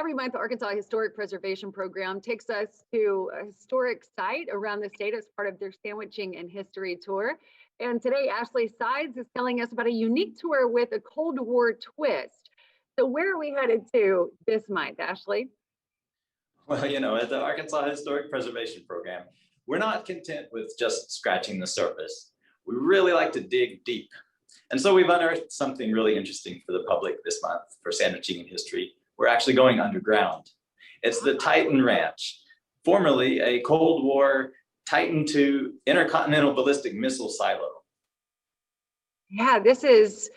Every month, the Arkansas Historic Preservation Program takes us to a historic site around the state as part of their Sandwiching and History tour. And today, Ashley Sides is telling us about a unique tour with a Cold War twist. So where are we headed to this month, Ashley? Well, at the Arkansas Historic Preservation Program, we're not content with just scratching the surface. We really like to dig deep. And so we've unearthed something really interesting for the public this month for Sandwiching and History. We're actually going underground. It's the Titan Ranch, formerly a Cold War Titan II intercontinental ballistic missile silo. Yeah, this is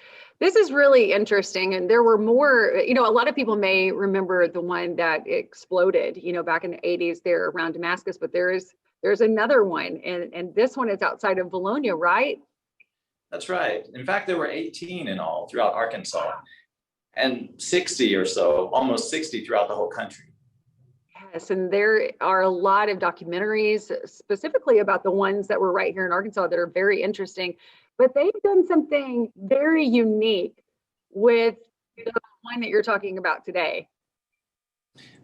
really interesting. And there were more, a lot of people may remember the one that exploded, back in the 80s there around Damascus, but there's another one. And this one is outside of Bologna, right? That's right. In fact, there were 18 in all throughout Arkansas and 60 or so, almost 60 throughout the whole country. Yes, and there are a lot of documentaries specifically about the ones that were right here in Arkansas that are very interesting. But they've done something very unique with the one that you're talking about today.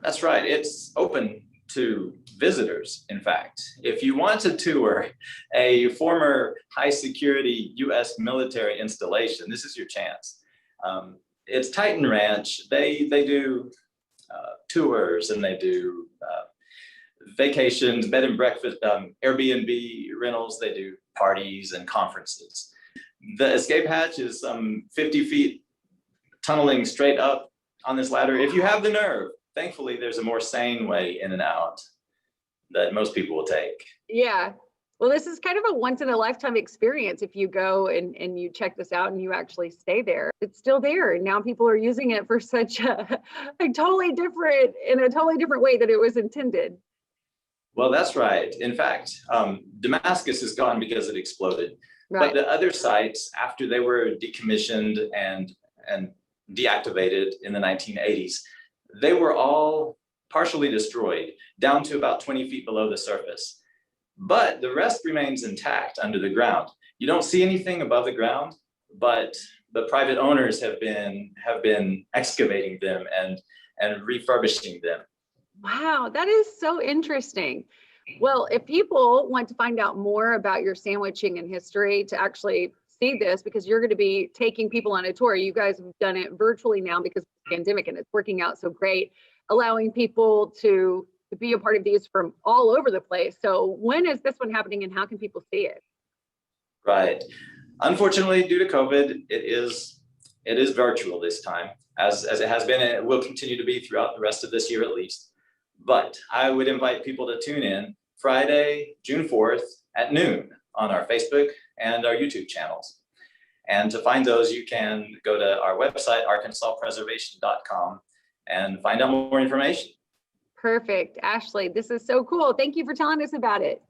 That's right. It's open to visitors, in fact. If you want to tour a former high security US military installation, this is your chance. It's Titan Ranch. They do tours, and they do vacations, bed and breakfast, Airbnb rentals. They do parties and conferences. The escape hatch is 50 feet tunneling straight up on this ladder. If you have the nerve, thankfully there's a more sane way in and out that most people will take. Yeah. Well, this is kind of a once in a lifetime experience if you go and you check this out and you actually stay there. It's still there. And now people are using it for such a totally different way that it was intended. Well, that's right. In fact, Damascus is gone because it exploded. Right. But the other sites, after they were decommissioned and deactivated in the 1980s, they were all partially destroyed down to about 20 feet below the surface. But the rest remains intact under the ground. You don't see anything above the ground, but the private owners have been excavating them and refurbishing them. Wow, that is so interesting. Well, if people want to find out more about your Sandwiching and History, to actually see this, because you're going to be taking people on a tour, you guys have done it virtually now because of the pandemic, and it's working out so great, allowing people to be a part of these from all over the place. So when is this one happening, and how can people see it? Right. Unfortunately, due to COVID, it is virtual this time, as it has been, and it will continue to be throughout the rest of this year at least. But I would invite people to tune in Friday, June 4th at noon on our Facebook and our YouTube channels. And to find those, you can go to our website, arkansaspreservation.com, and find out more information. Perfect. Ashley, this is so cool. Thank you for telling us about it.